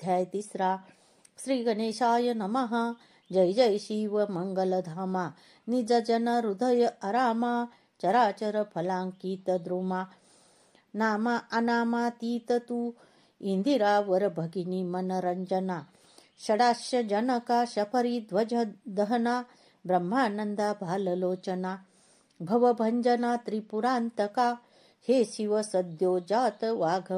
अध्याय 3. श्री गणेशाय नमः. जय जय शिव मंगलधामा. निज जन हृदय आरामा. चराचर फलांकित द्रुमा. नामा अनामातीत तू इंदिरा वर भगिनी मनरंजना. षडाश्य जनका शफरी ध्वज दहना. ब्रह्मानंदा भाललोचना. भवभंजना त्रिपुरांतका. हे शिव सद्यो जात वाघ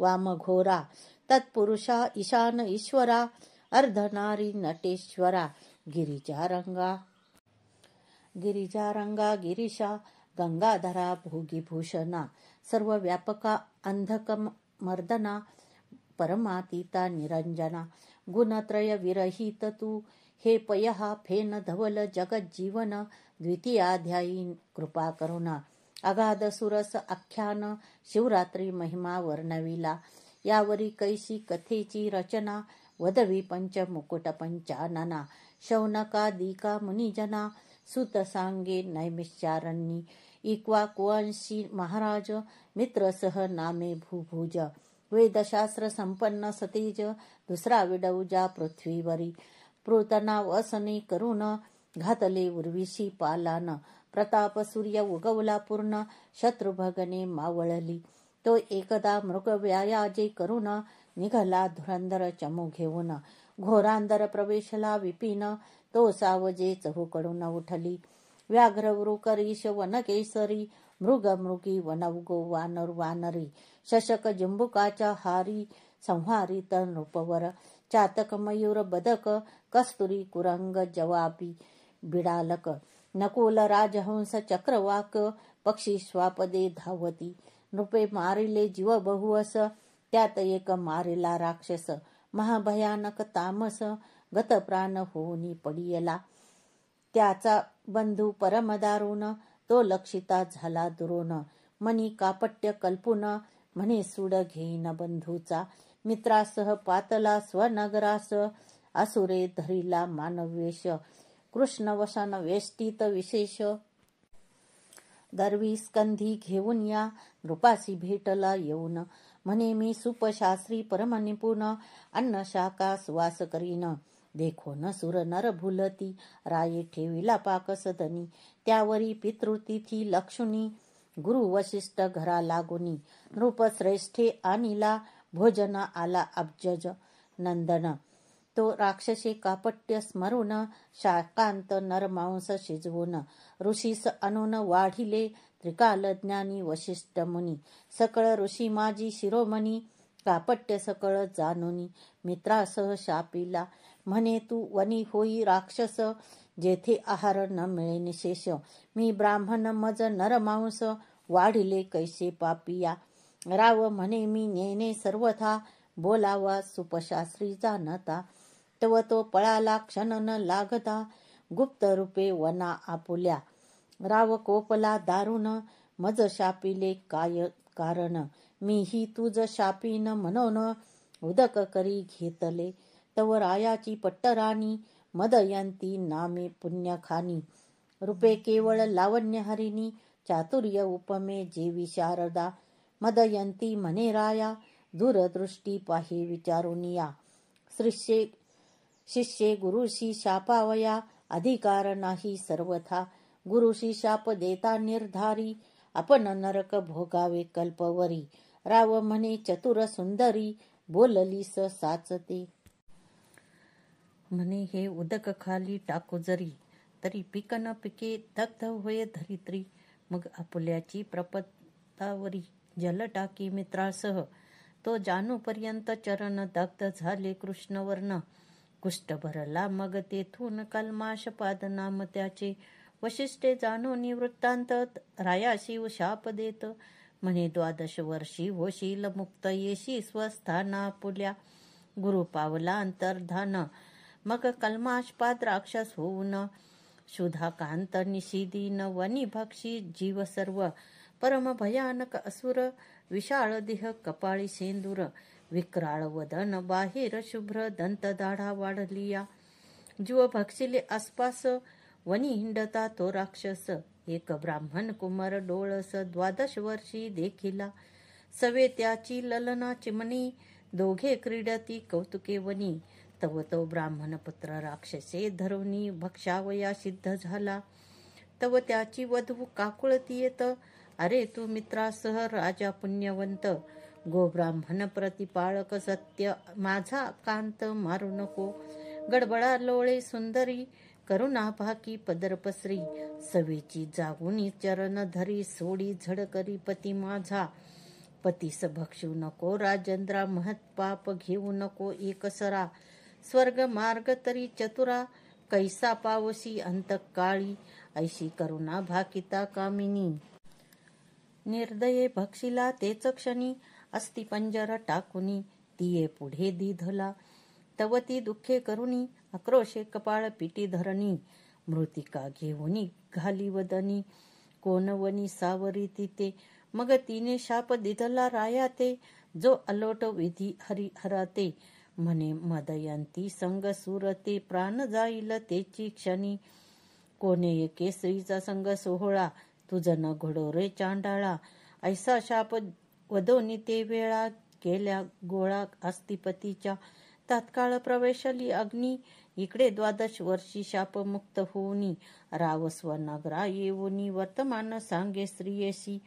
वामघोरा. तत्पुरुषा ईशान ईश्वरा. अर्धनारी नटेश्वरा. गिरिजारंगा गिरीशा. गंगाधरा भोगीभूषणा. सर्वव्यापका अंधक मर्दना. परमातीता निरंजना. गुणत्रय विरहित तू हे पयहा फेन धवल जगज्जीवन. द्वितीयाध्यायी कृपा करुणा. अगाध सुरस आख्यान शिवरात्री महिमा वर्णविला. यावरी कैशी कथेची रचना. वदवी पंचमुकुट पंचानना. शौनकादिका मुनिजना. सुत सांगे नैमिषारण्यी. इक्वाकुवंशी महाराज मित्रसह नामे भूभुज. वेदशास्त्र संपन्न सतेज. दुसरा विडौजा पृथ्वीवरी. पृतना वसने करून घातले उर्विशी पालान. प्रताप सूर्य उगवला पूर्ण. शत्रुभगने मावळली. तो एकदा मृग व्यायाजे करून. निघाला धुरंधर चमू घेऊन. घोरांधर प्रवेशला विपिन. तो सावजे चहूकडून उठली. व्याघ्र वृकरीश वनकेसरी. मृग मृगी वनवगो वानर वानरी. शशक जंबुकाच्या हारी. संहारित नृपवर. चातक मयूर बदक. कस्तुरी कुरंग जवाबी बिडालक. नकुल राजहंस चक्रवाक. पक्षी स्वापदे धावती. नृपे मारिले जीव बहुवस. त्यात एक मारिला राक्षस. महाभयानक तामस. गत प्राण होऊनी पडियला. त्याचा बंधू परमदारुण. तो लक्षिता झाला दुरून. मनी कापट्य कल्पून. म्हणे सूड घेईन बंधूचा. मित्रासह पातला स्वनगरास. असुरे धरिला मानवेश. कृष्ण वसन वेष्टीत विशेष. दरवी स्कंधी घेऊन या. नृपासी भेटला येऊन. म्हणे मी सुपशास्त्री परमनिपुण. अन्न शाखा सुवास करीन. देखोन सुर नर भुलती. राये ठेविला पाक सदनी. त्यावरी पितृतिथी लक्षुनी. गुरु वशिष्ठ घरा लागुनी. नृप श्रेष्ठे आणिला. भोजन आला अब्जज नंदन. तो राक्षसे कापट्य स्मरून. शाकांत नरमांस शिजवून. ऋषीस आणून वाढिले. त्रिकाल ज्ञानी वशिष्ठ मुनी. सकळ ऋषी माझी शिरोमणी. कापट्य सकळ जाणुनी. मित्रासह शापिला. म्हणे तू वनी होई राक्षस. जेथे आहार न मिळे निशेष. मी ब्राह्मण मज नरमांस. वाढिले कैसे पापिया. राव म्हणे मी नेणे सर्वथा. बोलावा सुपशास्त्री जाणता. तव तो पळाला क्षण न लागता. गुप्त रूपे वना आपुल्या. राव कोपला दारुण. मज शापिले काय कारण. मीही तुझ शापीन म्हणून. उदक करी घेतले. तव रायाची पट्टराणी. मदयंती नामे पुण्यखानी. रूपे केवळ लावण्य हरिणी. चातुर्य उपमे जेवी शारदा. मदयंती म्हणे राया. दूरदृष्टी पाही विचारून या. शिष्ये गुरुशी शापावया. अधिकार नाही सर्वथा. गुरुशी शाप देता निर्धारी. आपण नरक भोगावे कल्पवरी. राव म्हणे चतुर सुंदरी. बोललीस साचते. म्हणे हे उदक खाली टाकू जरी. तरी पिक न पिके दग्ध होय धरित्री. मग आपुल्याची प्रपदावरी. जल टाकी मित्रासह. तो जानूपर्यंत चरण दग्ध झाले कृष्णवर्ण. कुष्ठ भरला मग तेथून कल्माशपाद नाम त्याचे. वशिष्ठे जाणून वृत्तांत. रायाशी शाप देत. म्हणे 12 वर्षी होशील मुक्त. येशी स्वस्थाना आपुल्या. गुरु पावला अंतर्धान. मग कल्माशपाद राक्षस होऊन. शुधाकांत निशिदीन. वनी भक्षी जीव सर्व. परम भयानक असुर. विशाळ देह कपाळी सेंदूर. विक्राळ वदन बाहेर शुभ्र. दंत दाढा वाढलिया. जीव भक्षिले आसपास. वनी हिंडता तो राक्षस. एक ब्राह्मण कुमार डोळस. 12 वर्षी देखिला. सवे त्याची ललना चिमणी. दोघे क्रीडती कौतुके वनी, तव तो ब्राह्मणपुत्र राक्षसे धरुनी भक्षावया सिद्ध झाला. तव त्याची वधू काकुळती येत, अरे तू मित्रासह राजा पुण्यवंत. गोब्राह्मण प्रतिपाळक सत्य, माझा कांत मारू नको. गडबडा लोळे सुंदरी, करुणा भाकी पदर पसरी. सवेची जागुनी चरण धरी, सोडी झड करी पती माझा. पतीस भक्षू नको राजेंद्रा, महत्पाप घेऊ नको एकसरा. स्वर्ग मार्ग तरी चतुरा, कैसा पावसी अंतकाळी. ऐशी करुणा भाकिता कामिनी, निर्दये भक्षिला तेच क्षणी. अस्ति पंजर टाकुनी, तिये पुढे दिधला. तव ती दुःखे करुणी, आक्रोशे कपाळ पिटी धरणी. मृतिका घेऊनी घाली वदनी, कोणवनी सावरी तिथे. मग तिने शाप दिधला राया ते, जो अलोट विधी हरिहराते. म्हणे मदयंती संग सुरते, प्राण जाईल तेची क्षणी. कोणे केसरीचा संग सोहळा, तुझ न घडो रे चांडाळा. ऐसा शाप वदोनी ते वेळा, केल्या गोळा अस्तिपतीच्या. तात्काळ प्रवेशली अग्नी, इकडे 12 वर्षी शापमुक्त होऊनी. रावस्व नगरा येऊनी, वर्तमान सांगे स्त्रियेसी.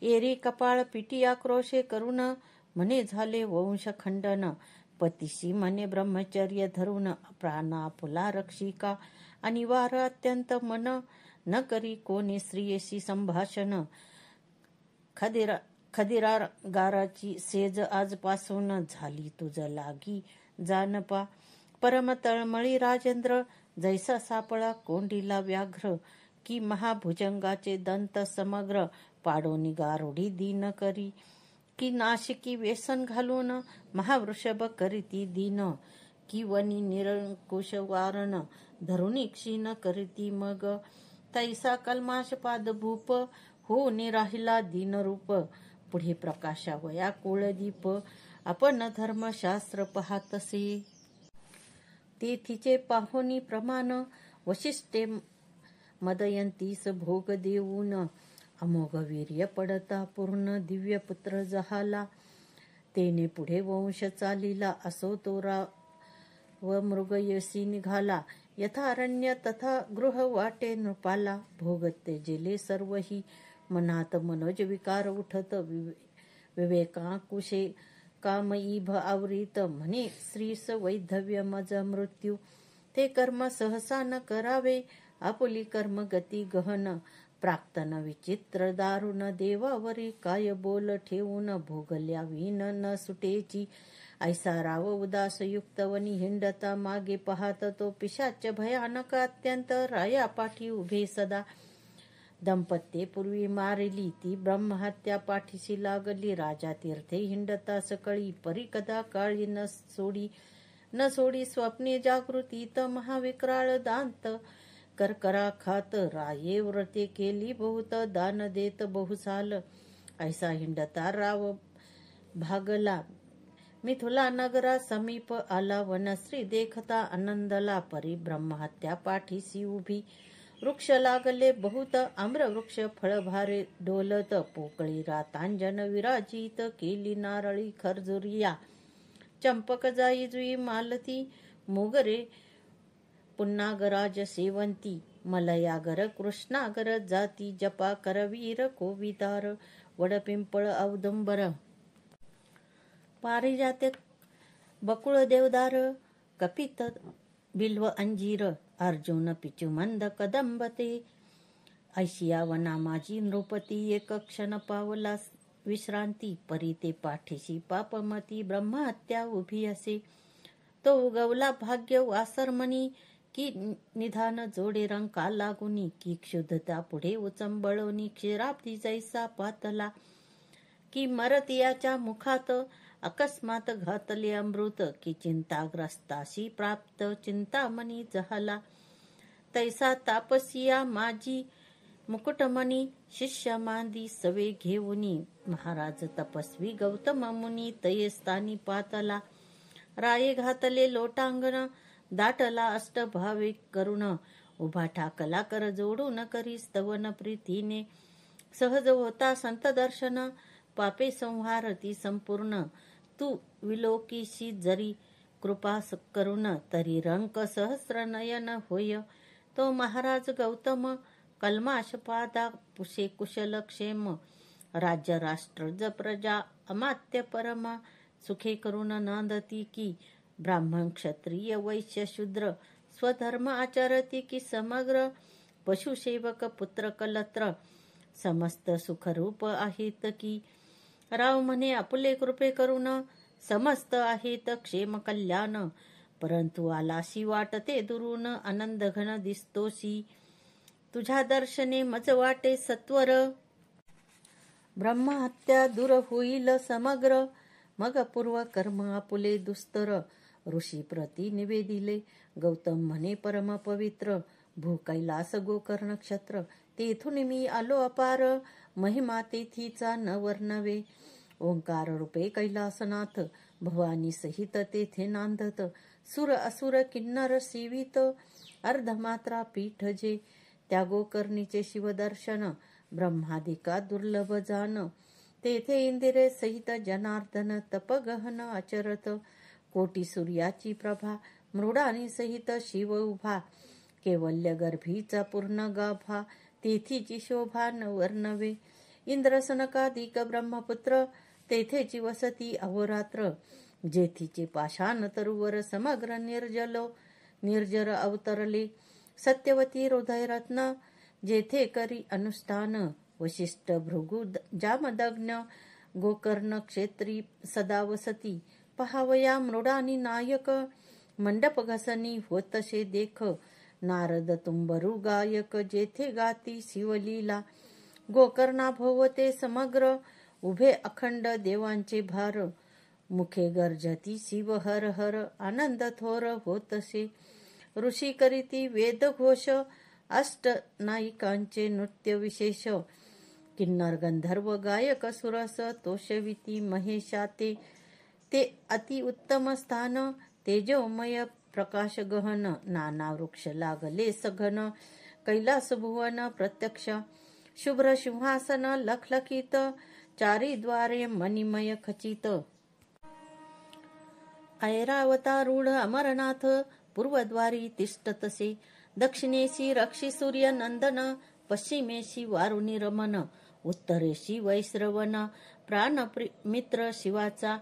एरी कपाळ पिटी आक्रोशे करून, म्हणे झाले वंश खंडन. पतीशी म्हणे ब्रह्मचर्य धरून, प्राण आपुला रक्षिका. अनिवार्य अत्यंत मन, न करी कोणी स्त्रियेशी संभाषण. खदिरागाराची सेज आजपासून, झाली तुझ लागी जानपा. परम तळमळी राजेंद्र, जैसा सापळा कोंडीला व्याघ्र. की महाभुजंगाचे दंत समग्र, पाडोनी गारुडी दीन करी. की नाशिकी व्यसन घालून, महावृषभ करीती दीन. की वनी निरंकुश वारण, धरुणी क्षीण करीती मग. तैसा कल्माश पाद भूप, होऊनी राहिला दीनरूप. पुढे प्रकाशावया कुळदीप, आपण धर्मशास्त्र पाहतसे. तेथीचे पाहोनी प्रमाण, वशिष्ठे मदयंतीस भोग देऊन. अमोघ वीर्य पडता पूर्ण, दिव्य पुत्र जहाला. तेने पुढे वंश चालिला, असो तो व मृगयसी निघाला. यथारण्य तथा गृह वाटे नृपाला. भोग त्यजिले सर्वही, मनात मनोज विकार उठत. विवेकाकुशे कामईभ आवृत, म्हणे श्रीस वैधव्य मज मृत्यू. ते कर्म सहसा न करावे, आपुली कर्म गती गहन. प्राक्तन विचित्र दारुण, देवावरी काय बोल ठेवून. भोगल्या विन न सुटेची, ऐसा राव उदास युक्त वनी हिंडता. मागे पाहत तो पिशाच भयानक अत्यंत, राया पाठी उभे सदा. दंपत्ये पूर्वी मारिली ती ब्रह्महत्या, पाठीशी लागली राजा तीर्थे हिंडता सकळी. परी कदा काळी न सोडी स्वप्ने जागृतीत. महाविक्राळ दांत करकरा खात, राये व्रते केली बहुत. दान देत बहुसाल, ऐसा हिंडता राव भागला. मिथुला नगरा समीप आला, वनश्री देखता आनंदला. परी ब्रह्महत्या पाठीशी उभी, वृक्ष लागले बहुत. आम्रवृक्ष फळभारे डोलत, पोकळी रातांजन विराजित. केली नारळी खर्जुरिया, चंपक जाई जुई मालती. मोगरे पुन्नागराज सेवंती, मलयागर कृष्णागर जाती. जपा करवीर कोविदार, वडपिंपळ औदुंबर. पारिजात बकुळ देवदार, कपित बिल्व अंजीर. अर्जुन पिचुमंद कदंबते, ऐशिया वना माझी नृपती. एक क्षण पावला विश्रांती, परी ते पाठीशी पापमती. ब्रह्महत्या उभी असे, तो उगवला भाग्य वासरमणी. की निधान जोडे रंका लागुनी, की क्षुधता पुढे उचंबळोनी. क्षीराब्दी जैसा पातला, की मरतियाच्या मुखात. अकस्मात घातले अमृत, की चिंताग्रस्ताशी प्राप्त. चिंतामणी जहाला, तैसा तापसिया माझी मुकुटमणी. शिष्य मांदी सवे घेऊनी, महाराज तपस्वी गौतम मुनी. तये स्थानी पातला, राये घातले लोटांगण. दाटला अष्टभावे करुण, उभा ठाकला कर जोडून करी. स्तवन प्रीतीने सहज होता संत दर्शन, पापे संहारती संपूर्ण. तू विलोकीशी जरी कृपा करुण, तरी रंक सहस्र नयन होय. तो महाराज गौतम कल्माशपादा पुषे कुशल क्षेम. राज्य राष्ट्र ज प्रजा अमात्य परमा. सुखे करुण नांदती की ब्राह्मण क्षत्रिय वैश्य शूद्र. स्वधर्म आचरती की समग्र. पशुसेवक पुत्र कलत्र. समस्त सुखरूप आहेत की. राव म्हणे आपुले कृपे करुण. समस्त आहेत क्षेम कल्याण. परंतु आलाशी वाटते दुरून. आनंद घन दिसतोसी. तुझ्या दर्शने मज वाटे सत्वर. ब्रह्महत्या दूर होईल समग्र. मग पूर्व कर्म आपुले दुस्तर. ऋषी प्रती निवेदिले गौतम म्हणे परम पवित्र. भू कैलास गोकर्ण क्षत्र. तेथून मी आलो अपार. महिमा तेथीचा न वर्णवे. ओंकार रूपे कैलासनाथ. भवानी सहित तेथे नांदत. सुर असुर किन्नर सेवित. अर्धमात्रा पीठ जे. त्या गोकर्णीचे शिवदर्शन. ब्रह्मादिका दुर्लभ जान. तेथे इंदिरे सहित जनार्दन. तप गहन आचरत. कोटी सूर्याची प्रभा. मृडानी सहित शिव उभा. कैवल्य गर्भीचा पूर्ण गाभा. तेथीची शोभा न वर्णवे. इंद्र सनकादिक ब्रह्मपुत्र. तेथेची वसती अहोरात्र. जेथीचे पाषाण तरुवर समग्र निर्जर अवतरले. सत्यवती हृदयरत्न. जेथे करी अनुष्ठान. वशिष्ठ भृगु जामदग्न. गोकर्ण क्षेत्री सदा वसती. पहावया मृडानी नायक. मंडप घसनी होतसे देख. नारद तुंबरू गायक. जेथे गाती शिवलीला. गोकर्णा भोवते समग्र. उभे अखंड देवांचे भार. मुखे गर्जती शिव हर हर. आनंद थोर होतसे. ऋषी करीती वेद घोष. अष्ट नायिकांचे नृत्य विशेष. किन्नर गंधर्व गायक सुरस. तोषविती महेशाते. ते अति उत्तम स्थान. तेजोमय प्रकाश गहन. नाना वृक्ष लागले सघन. कैलास भुवन प्रत्यक्ष. शुभ्र सिंहासन लखलखित. चारी द्वारे मणिमय खचित. ऐरावतारूढ अमरनाथ. पूर्वद्वारी तिष्ठतसे. दक्षिणेशी रक्षी सूर्य नंदन. पश्चिमेशी वारुणी रमन. उत्तरेशी वैश्रवण. प्राणमित्र शिवाचा.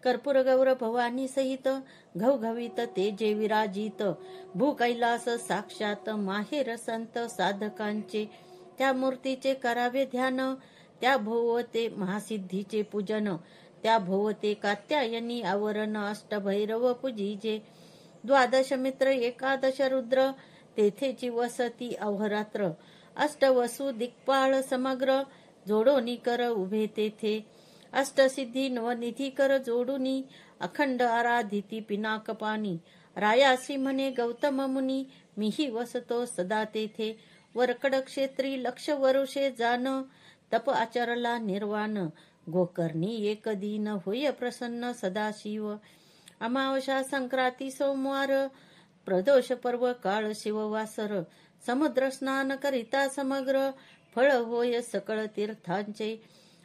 कर्पूर गौर भवानी सहित. घवघवीत तेजे विराजित. भू कैलास साक्षात माहेर संत साधकांचे. त्या मूर्तीचे करावे ध्यान. त्या भोवते महासिद्धीचे पूजन. त्या भोवते कात्यायनी आवरण. अष्टभैरव पूजिजे. द्वादश मित्र एकादश रुद्र. तेथेची वसती अहोरात्र. अष्टवसु दिक्पाळ समग्र. जोडोनी कर उभे तेथे. अष्टसिद्धी नवनिधी कर जोडुनी. अखंड आराधिती पिनाकपाणी. रायासी म्हणे गौतम मुनी. मीही वसतो सदा तेथे. वरकड क्षेत्री लक्ष वरुषे जान. तप आचरला निर्वाण. गोकर्णी एक दिन होय प्रसन्न सदाशिव. अमावस्या संक्रांती सोमवार. प्रदोष पर्व काळ शिववासर. समुद्र स्नान करिता समग्र. फळ होय सकळ तीर्थांचे.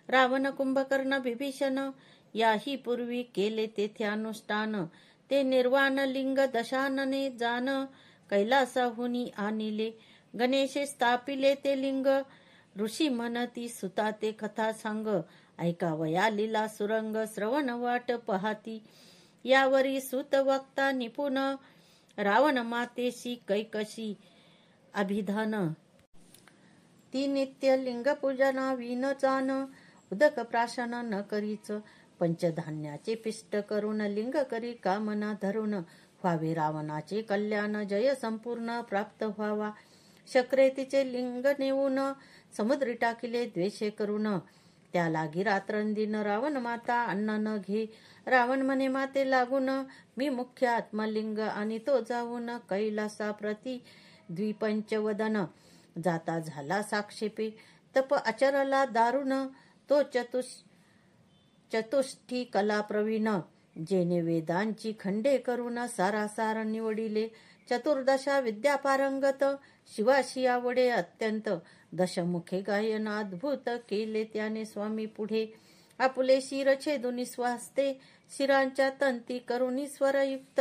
रावण कुंभकर्ण विभीषण. याही पूर्वी केले तेथे अनुष्ठान. ते निर्वाण लिंग दशानने जान. कैलासाहुनी आणिले. गणेशे स्थापिले ते लिंग. ऋषी म्हणती सुता ते कथा सांग. ऐकावया लीला सुरंग. श्रवण वाट पहाती. यावरी सुत वक्ता निपुण. रावण मातेशी कैकशी अभिधान. ती नित्य लिंग पूजना विन चान. उदक प्राशन न करीच. पंचधान्याचे पिष्ट करून. लिंग करी कामना धरून. व्हावे रावणाचे कल्याण. जय संपूर्ण प्राप्त व्हावा. शक्रे तिचे लिंग नेऊन. समुद्री टाकिले द्वेषे करून. त्या लागी रात्रंदिन रावण माता अन्न न घे. रावण म्हणे माते लागून. मी मुख्य आत्मलिंग आणि तो जाऊन. कैलासा प्रती द्विपंचवदन. जाता झाला साक्षेपे. तप आचरला दारुण. तो चतुष्ठी कला प्रवीण. जेने वेदांची खंडे करून. सारासार निवडिले. चतुर्दशा विद्या पारंगत. शिवाशी आवडे अत्यंत. दशमुखे गायन अद्भुत केले त्याने स्वामी पुढे. आपुले शिर छेदुनी स्वास्ते शिरांच्या तंती करुणी स्वरयुक्त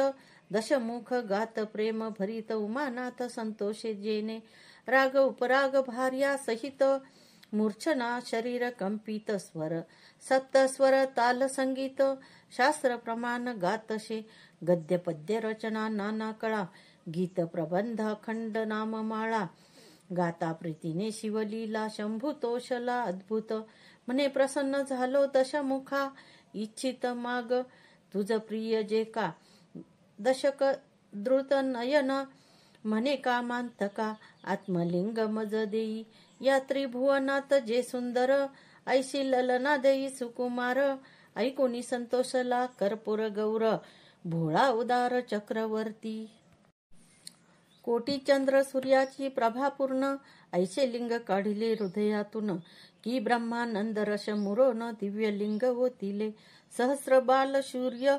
दशमुख गात प्रेम भरित उमानाथ संतोषे जेने राग उपराग भार्या सहित मूर्छना शरीर कंपित स्वर सप्त स्वर ताल संगीत शास्त्र प्रमाण गातशे गद्य पद्य रचना नाना कळा गीत प्रबंध अखंड नाममाळा गाता प्रीतीने शिवलीला शंभू तोषला अद्भुत म्हणे प्रसन्न झालो दशमुखा इच्छित माग तुझ प्रिय जे का दशक द्रुत नयन म्हणे कामांतका आत्मलिंग मज देई या त्रिभुवनात जे सुंदर ऐशी ललना देई सुकुमार ऐकोनी संतोषला कर्पूर गौर भोळा उदार चक्रवर्ती कोटी चंद्र सूर्याची प्रभापूर्ण ऐसे लिंग काढिले हृदयातून की ब्रह्मानंद रस मुरोन दिव्य लिंग होतिले सहस्र बाल सूर्य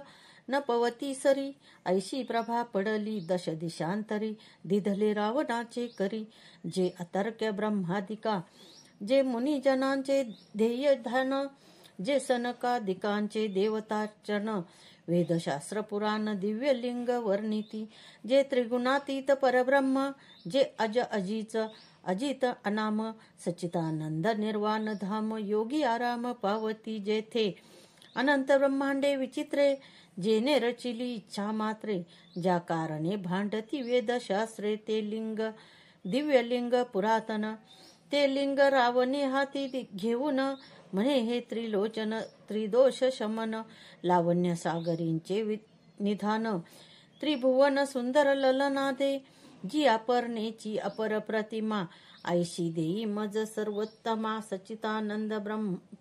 न पवती सरी ऐशी प्रभा पडली दश दिशांतरी दिधले रावणाचे करी जे अतर्क्य ब्रह्मादिका जे मुनिजनांचे ध्येय ध्यान जे सनकादिकांचे देवताचरण वेदशास्त्र पुराण दिव्य लिंग वर्णिती जे त्रिगुणातीत परब्रह्म जे अज अजीच अजित अनाम सच्चिदानंद निर्वाण धाम योगी आराम पावती जेथे अनंत ब्रह्मांडे विचित्रे जेने रचिली इच्छा मात्रे ज्या कारणे भांडती वेदशास्त्रे ते लिंग दिव्य लिंग पुरातन ते लिंग रावणे हाती घेऊन म्हणे हे त्रिलोचन त्रिदोष शमन लावण्य सागरींचे निधान त्रिभुवन सुंदर ललनादे जी अपर्णेची अपर प्रतिमा ऐशी देई मज सर्वोत्तमा सच्चिदानंद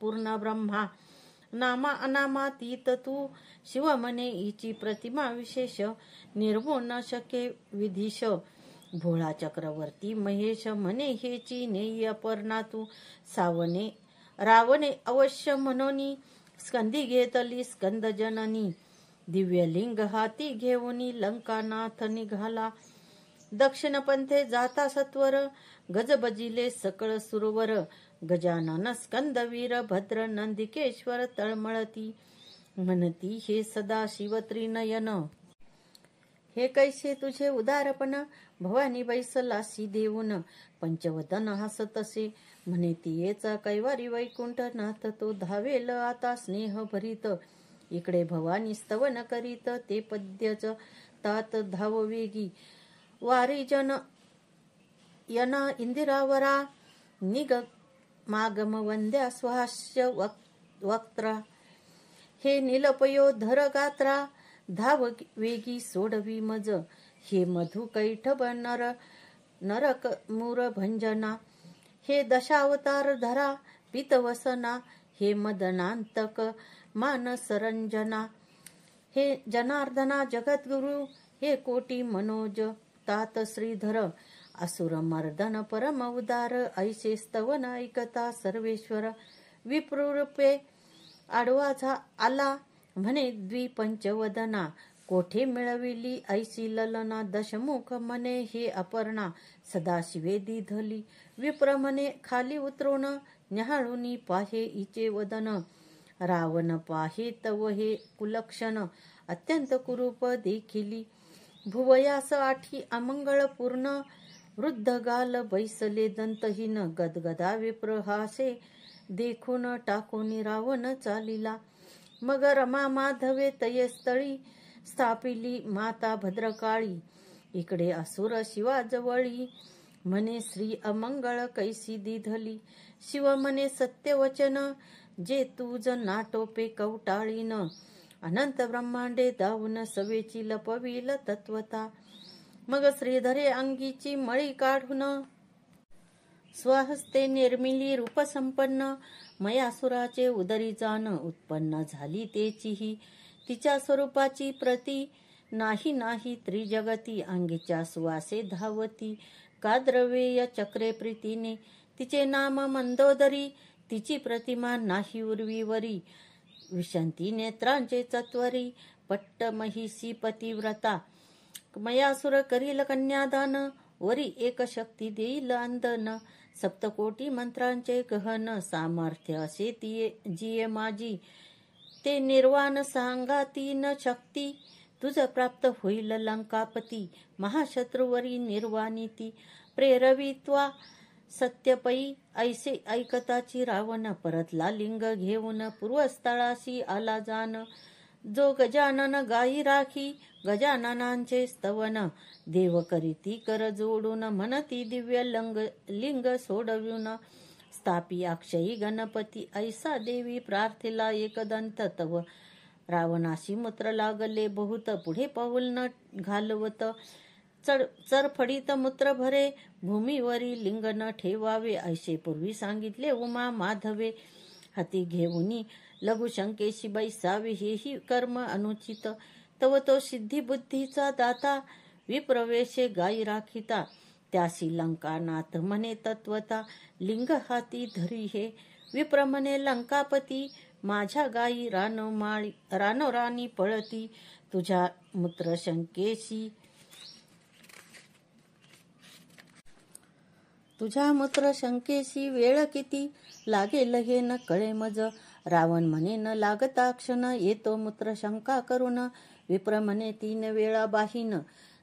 पूर्ण ब्रह्मा नामा अनामातीत तू शिव म्हणे हिची प्रतिमा विशेष निर्गुण शके विधिश भोळा चक्रवर्ती महेश म्हणे हेची नेई अपर्णा तू सावने रावणे अवश्य मनोनी स्कंदी घेतली स्कंद जननी दिव्यलिंग हाती घेऊनी लंकानाथ निघाला दक्षिण पंथे जाता सत्वर गज बजिले सकळ सुरवर गजानन स्कंदवीर भद्र नंदिकेश्वर तळमळती म्हणती हे सदा शिव त्रिनयन हे कैसे तुझे उदारपण भवानी बैसलासी देऊन पंचवदन हसतसे म्हणे तियेचा कैवारी वैकुंठनाथ तो धावेल आता स्नेह भरीत इकडे भवानी स्तवन करीत ते पद्यच तात धाव वेगी वारी जन यना इंदिरावरा निग मागम वंद्या स्वास्य वक्त्रा हे निलपयो धर गात्रा धाव वेगी सोडवी मज हे मधु कैठब नरक मूर भंजना हे दशावतार धरा पितवसना हे मदनांतक मानसरंजना हे जनार्दना जगद्गुरु हे कोटी मनोज तात श्रीधर असुर मर्दन परम उदार ऐसे स्तवन ऐकता सर्वेश्वर विप्रूपे आडवा आला म्हणे द्विपंचवदना कोठे मिळविली ऐसी ललना दशमुख म्हणे हे अपर्णा सदाशिवे दिधली विप्र म्हणे खाली उतरून न्याहाळुनी पाहे इचे वदन रावण पाहे तव हे कुलक्षण अत्यंत कुरूप देखिली भुवयास आठी अमंगळ पूर्ण वृद्ध गाल बैसले दंतहीन गदगदा विप्र हासे देखून टाकून रावण चालिला मग रमा माधवे तयस्थळी स्थापिली माता भद्रकाळी इकडे असुर शिवाजवळी म्हणे श्री अमंगळ कैसी दिधली शिव म्हणे सत्यवचन जे तुझ नाटोपे कवटाळीन अनंत ब्रह्मांडे दावून सवेची लपविल तत्वता मग श्रीधरे अंगीची मळी काढून स्वहस्ते निर्मिली रूपसंपन्न मयासुराचे उदरी जाण उत्पन्न झाली तेचीही तिच्या स्वरूपाची प्रती नाही त्रिजगती अंगीच्या सुवासे धावती काद्रवेय चक्रे प्रीतीने तिचे नाम मंदोदरी तिची प्रतिमा नाही उर्वीवरी विशंती नेत्रांचे चत्वरी पट्ट महिषी पतिव्रता मयासुर करील कन्यादान वरी एक शक्ती देईल अंदन सप्तकोटी मंत्रांचे गहन सामर्थ्य असे तिये जिये माझी, ते निर्वाण सांगा तीन शक्ती, तुझ प्राप्त होईल लंकापती, महाशत्रुवरी निर्वाणी ती, प्रेरवित्वा सत्यपई ऐसे ऐकताची रावण, परतला लिंग घेऊन पूर्वस्थळाशी आला जान, जो गजानन गाई राखी गजाननांचे स्तवन, देव करीती कर जोडून म्हणती दिव्य लिंग सोडवून, स्थापी अक्षयी गणपती ऐसा देवी प्रार्थिला एकदंत तव, रावणाशी मूत्र लागले बहुत पुढे पाऊल न घालवत, चरफडीत मूत्र भरे भूमीवरी लिंग न ठेवावे, ऐसे पूर्वी सांगितले उमा माधवे, हाती घेऊनी लघुशंकेशी बैसावे हेही कर्म अनुचित, तव तो सिद्धी बुद्धीचा दाता विप्रवेशे गाई राखिता, त्यासी लंकानाथ म्हणे तत्वता लिंग हाती धरी हे, विप्र म्हणे लंकापती माझ्या गाई रानोरानी पळती, तुझ्या मूत्र शंकेशी वेळ किती लागेल हे न कळे मज, रावण म्हणे न लागता क्षण येतो मूत्र शंका करून, विप्र म्हणे 3 वेळा बाहीन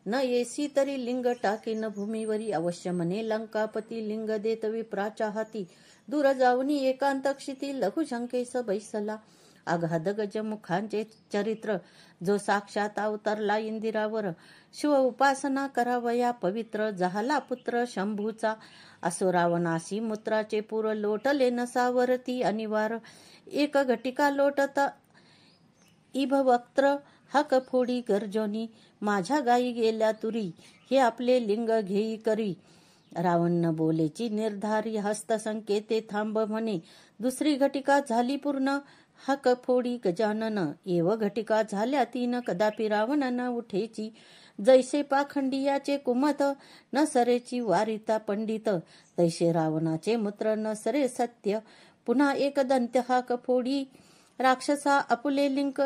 न येसी तरी लिंग टाकीन भूमीवरी, अवश्य म्हणे लंकापती लिंग देत विप्राच्या हाती, दूर जाऊनी एकांत क्षिती लघुशंकेस बैसला, अगाध गजमुखांचे चरित्र जो साक्षात अवतरला इंदिरावर, शिव उपासना करावया पवित्र झाला पुत्र शंभूचा, असो रावणासी मूत्राचे पूर लोटले नसावरती अनिवार, एक घटिका लोटता इभवक्त्र हाक फोडी गर्जोनी, माझ्या गायी गेल्या तुरी हे आपले लिंग घेई करी, रावण न बोलेची निर्धारी हस्त संकेते थांब म्हणे, दुसरी घटिका झाली पूर्ण हाक फोडी गजानन, एव घटिका झाल्या 3 कदापि रावण न उठेची, जैसे पाखंडियाचे कुमत न सरेची वारिता पंडित, तैसे रावणाचे मूत्र न सरे सत्य, पुन्हा एक दंत्य हाक फोडी राक्षसा आपुले लिंग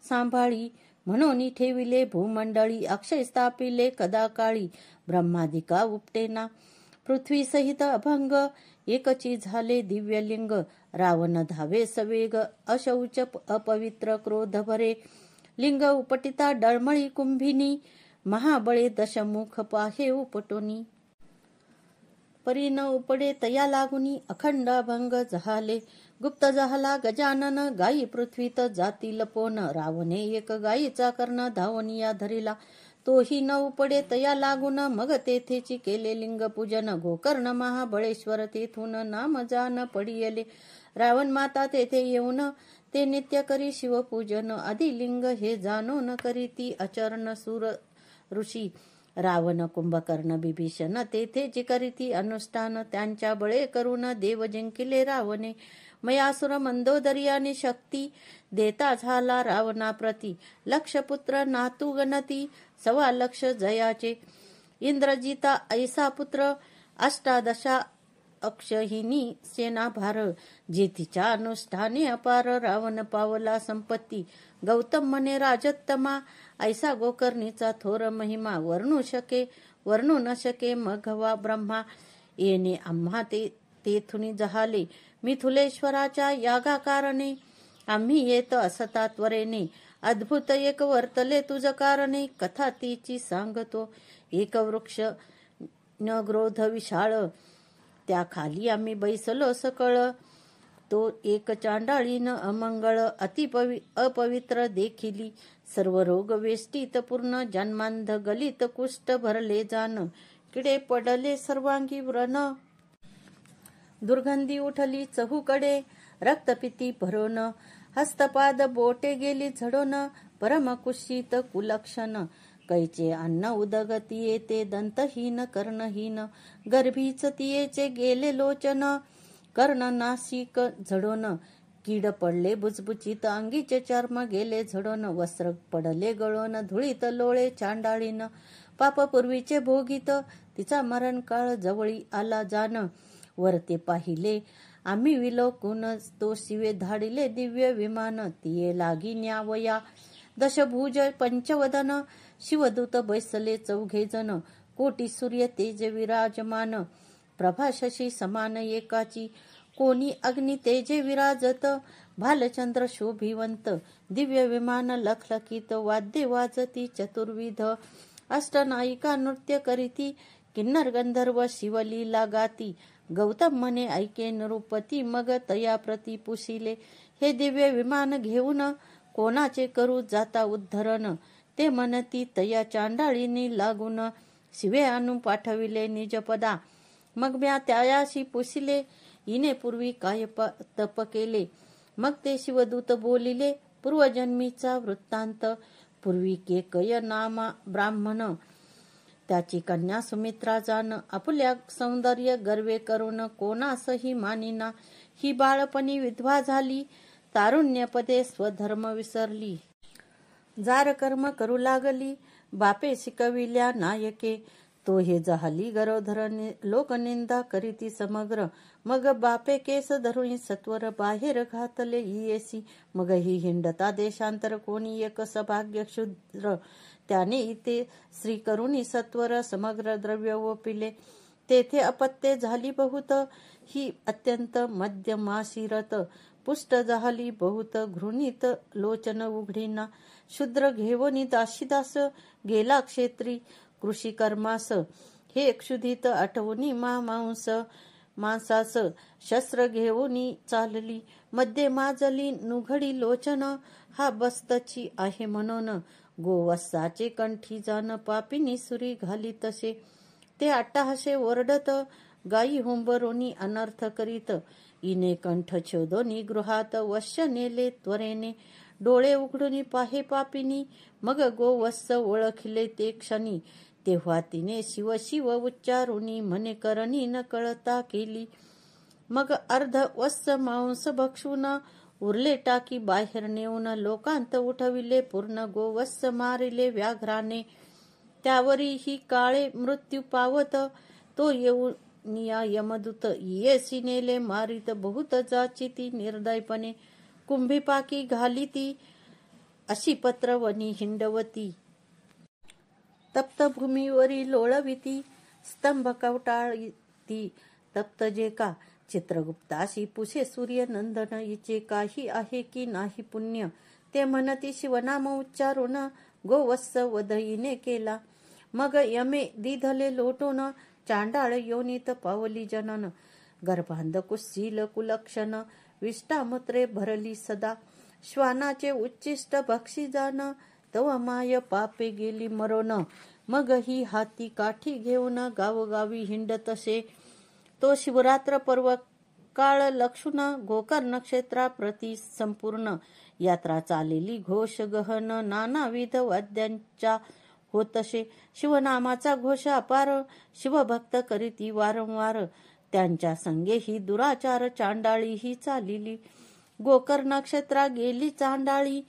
सांभाळी, म्हणून ठेविले भूमंडळी अक्षय स्थापिले कदा काळी, ब्रह्मादिका उपटेना पृथ्वी सहित अभंग, एकची झाले दिव्यलिंग, रावण धावे सवेग अशौच अपवित्र क्रोध भरे, लिंग उपटिता डळमळी कुंभिनी, महाबळे दशमुख पाहे उपटोनी, परी न उपडे तया लागुनी अखंड अभंग झाले, गुप्त झाला गजानन गायी पृथ्वीत जाती लपोन, रावणे एक गायीचा कर्ण धावनिया धरिला, तोही न उपडे तया लागून मग तेथेची केले लिंग पूजन, गोकर्ण महाबळेश्वर तेथून नाम जान पडियले, रावण माता तेथे येऊन ते नित्य करी शिवपूजन, आधी लिंग हे जाणून करी ती अचरण सूर ऋषी, रावण कुंभकर्ण बिभीषण तेथे जी करीती अनुष्ठान, त्यांच्या बळे करून देव जिंकिले रावणे, मयासुर मंदोदर्याने शक्ती देता झाला रावणाप्रती, लक्षपुत्र नातू गणती 1.25 लक्ष जयाचे, इंद्रजिता ऐसा पुत्र 18 अक्षहिनी सेना भार, जेथीच्या अनुष्ठाने अपार रावण पावला संपत्ती, गौतम म्हणे राजत्तमा ऐसा गोकर्णीचा थोर महिमा, वर्णू न शके मघवा ब्रह्मा, येणे आम्हा तेथुनी जहाले, मिथुलेश्वराच्या यागाकारणे, आम्ही येत असता त्वरेने, अद्भुत एक वर्तले तुझ कारणे, कथा तिची सांगतो, एक वृक्ष न ग्रोध विशाळ, त्या खाली आम्ही बैसलो सकळ, तो एक चांडाळीन अमंगळ, अपवित्र देखिली, सर्व रोग वेष्टीत पूर्ण, जन्मांध गलित कुष्ठ भरले जान, किडे पडले सर्वांगी व्रण, दुर्गंधी उठली चहूकडे, रक्तपिती भरोन, हस्तपाद बोटे गेली झडोन, परमकुशीत कुलक्षण, कैचे अन्न उदगती ते दंतहीन कर्णहीन, गर्भीच तियेचे गेले लोचन, कर्ण नासिक झडोन, कीड पडले बुचबुचीत अंगीचे चर्म गेले झडोन, वस्त्र पडले गळोन धुळीत लोळे चांडाळीन, पापपूर्वीचे भोगीत तिचा मरण काळ जवळी आला जान, वरते पाहिले आम्ही विलोकून तो शिवे धाडिले दिव्य विमान, तिये लागी न्यावया दशभुज पंचवदन, शिवदूत बैसले 4 जण, कोटी सूर्य तेज विराजमान, प्रभा शशी समान एकाची, कोणी अग्नि तेजे विराजत, भालचंद्र शोभिवंत, दिव्य विमान लखलखित, वाद्ये वाजती चतुर्विध, अष्टनायिका नृत्य करीती, किन्नर गंधर्व शिवलीला गाती. गौतम म्हणे ऐके नृपती, मग तया प्रती पुशिले, हे दिव्य विमान घेऊन कोणाचे करू जाता उद्धरण. ते म्हणती तया चांडाळीनी लागून, शिवे आणून पाठविले निजपदा. मग म्या त्यायाशी पुशिले, इने पूर्वी काय तप केले. मग ते शिवदूत बोलिले, पूर्वजन्मीचा वृत्तांत. पूर्वी केकय नामा ब्राह्मण, त्याची कन्या सुमित्रा जाण. आपल्या सौंदर्य गर्वे करून कोणासही मानिना. ही बाळपणी विधवा झाली, तारुण्यपदे स्वधर्म विसरली. जार कर्म करू लागली, बापे शिकविल्या नायके. तो हे जहाली गरोधर, लोकनिंदा करीती समग्र. मग बापे केस धरून सत्वर, बाहेर घातले येसी. मग ही हिंडता देशांतर, कोणी एक सभाग्य क्षुद्र. त्याने इथे श्री करुणी सत्वर, समग्र द्रव्य ओपिले. तेथे अपत्ये झाली बहुत, ही अत्यंत मध्यमाशिरत. पुष्ट झाली बहुत, घृणित लोचन उघडीना. शूद्र घेवनी दासीदास, गेला क्षेत्री कृषी कर्मास. हे क्षुधित आठवणी मांसास, शस्त्र घेऊनी चालली. मध्ये माजली नुघडी लोचन, हा बस्तची आहे म्हणून. गोवत्साचे कंठी जाण, पापिनी सुरी घाली तसे. ते अट्टहासे ओरडत, गायी हुंबरोनी अनर्थ करीत. इने कंठ छेदोनी गृहात, वश्य नेले त्वरेने. डोळे उघडून पाहे पापिनी, मग गोवत्स ओळखले ते क्षणी. तेव्हा तिने शिव शिव उच्चारुनी, म्हणे करणी न कळता केली. मग अर्ध वत्स मांस भक्षून, उरले टाकी बाहेर नेऊन. लोकांत उठविले पूर्ण, गोवत्स मारिले व्याघ्राने. त्यावरी ही काळे मृत्यू पावत, तो येऊन या यमदूत. येसी नेले मारित, बहुत जाचिती निर्दयपणे. कुंभीपाकी घाली ती, अशी पत्रवनी हिंडवती. तप्त भूमीवरी लोळविती, स्तंभ कवटाळती. तप्त जे का चित्रगुप्ताशी पुषे सूर्य नंदन, हिचे काही आहे की नाही पुण्य. ते म्हणती शिवनाम उच्चारून, गोवत्स वधईने केला. मग यमे दिधले लोटून, चांडाळ योनीत पावली जनन. गर्भांध कुशील कुलक्षण, विष्टामुत्रे भरली सदा. श्वानाचे उच्चिष्ट भक्षी जाण, तव माय पापे गेली मरोन. मग ही हाती काठी घेऊन गावोगावी हिंडतसे. तो शिवरात्र पर्व काळ लक्षून, गोकर नक्षत्रा प्रती संपूर्ण. यात्रा चालेली घोष गहन, नानाविध वाद्यांच्या होतसे. शिवनामाचा घोष अपार, शिवभक्त करीती वारंवार. त्यांच्या संगे ही दुराचार चांडाळी ही चालिली. गोकर नक्षत्रा गेली चांडाळी,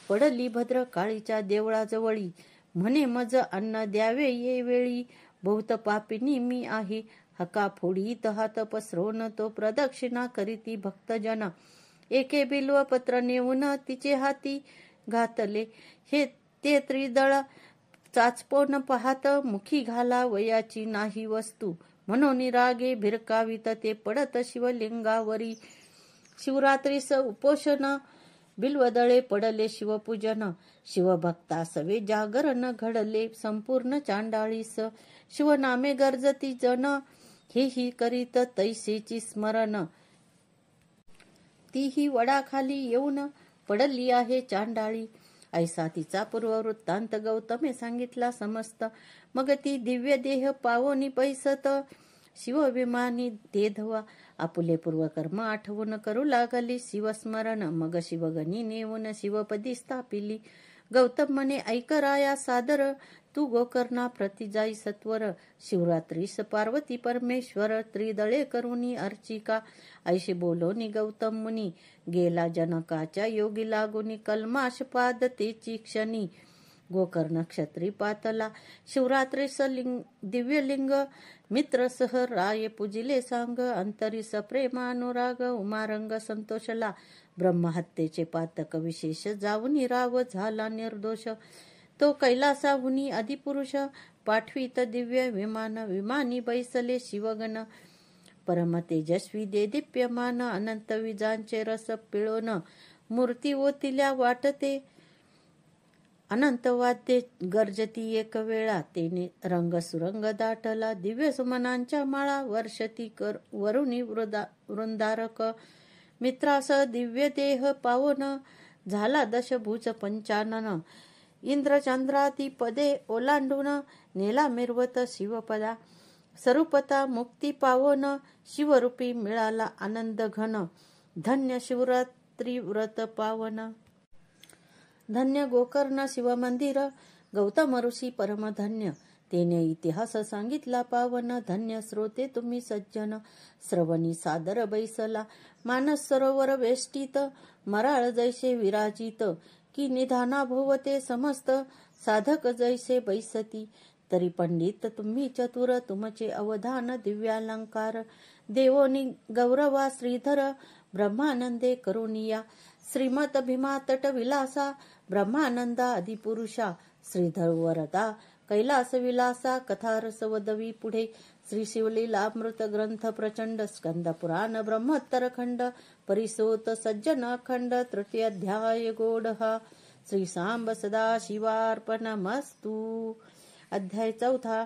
पडली भद्र काळीच्या देवळाजवळी. म्हणे मज अन्न द्यावे ये वेळी, बहुत पापिनी मी आहे. हका फोडीत हात पसरवून, तो प्रदक्षिणा करीती भक्तजन. एके बिल्व पत्र नेऊन तिचे हाती घातले, हे ते त्रिदळ चाचपोन पाहत. मुखी घाला वयाची नाही वस्तू, म्हणून रागे भिरकावित ते पडत शिवलिंगावरी. शिवरात्रीस उपोषण, बिल्वदळे पडले शिवपूजन. शिवभक्ता सवे जागरण घडले, संपूर्ण चांडाळीस. शिवनामे गर्जती जन, हेही करीत तैसेची स्मरण. तीही वडाखाली येऊन पडली आहे चांडाळी. ऐसा तिचा पूर्ववृत्तांत गौतमे सांगितला समस्त. मग ती दिव्य देह पावोनी पैसत, शिवविमानी देधवा. आपुले पूर्वकर्म आठवून करू लागली शिवस्मरण. मग शिवगणी नेऊन शिवपदी स्थापिली. गौतम म्हणे ऐक राया सादर, तू गोकर्णा प्रति जाई सत्वर. शिवरात्रीस पार्वती परमेश्वर, त्रिदळे करुनी अर्चिका. ऐशी बोलोनी गौतम मुनी, गेला जनकाच्या योगी लागुनी. कल्माश पाद तेची क्षणी, गोकर्ण क्षत्री पातला. शिवरात्रीस दिव्यलिंग, मित्र सह राय पूजिले सांग. अंतरी सप्रेमानुराग, उमारंग संतोषला. ब्रह्महत्येचे पातक विशेष जाऊनी राव झाला निर्दोष. तो कैलासाहुनी आदिपुरुष, पाठवीत दिव्य विमान. विमानी बैसले शिवगण, परम तेजस्वी देदीप्यमान अनंत विजांचे रस पिळोन मूर्ती ओतिल्या वाटते अनंत वाद्ये गर्जती एक वेळा तेने रंग सुरंग दाटला दिव्य सुमनांच्या माळा वर्षती कर वरुणी वृंदारक मित्रास दिव्य देह पावन झाला दशभुज पंचानन इंद्रचंद्राती पदे ओलांडून नेला मिरवत शिवपदा स्वरूपता मुक्ती पावन शिवरूपी मिळाला आनंद घन धन्य शिवरात्री व्रत पावन धन्य गोकर्ण शिवमंदिर गौतम ऋषी परमधन्य तेने इतिहास सांगितला पावन धन्य श्रोते तुम्ही सज्जन श्रवणी सादर बैसला मानस सरोवर वेष्टीत मराळ जैसे विराजित की निधाना भोवते समस्त साधक जैसे बैसती तरी पंडित तुम्ही चतुर तुमचे अवधान दिव्यालंकार देवोनी गौरवा श्रीधर ब्रह्मानंदे करुणिया श्रीमत भीमा तट विलासा ब्रह्मानंदा आदिपुरुषा श्रीधर वरदा कैलास विलासा कथा रसवदवी पुढे श्री शिवलीलामृत ग्रंथ प्रचंड स्कंद पुराण ब्रह्मोत्तर खंड परिसोत सज्जन अखंड तृतीय अध्याय गोडहा श्री सांब सदा शिवार्पणमस्तु. अध्याय 4.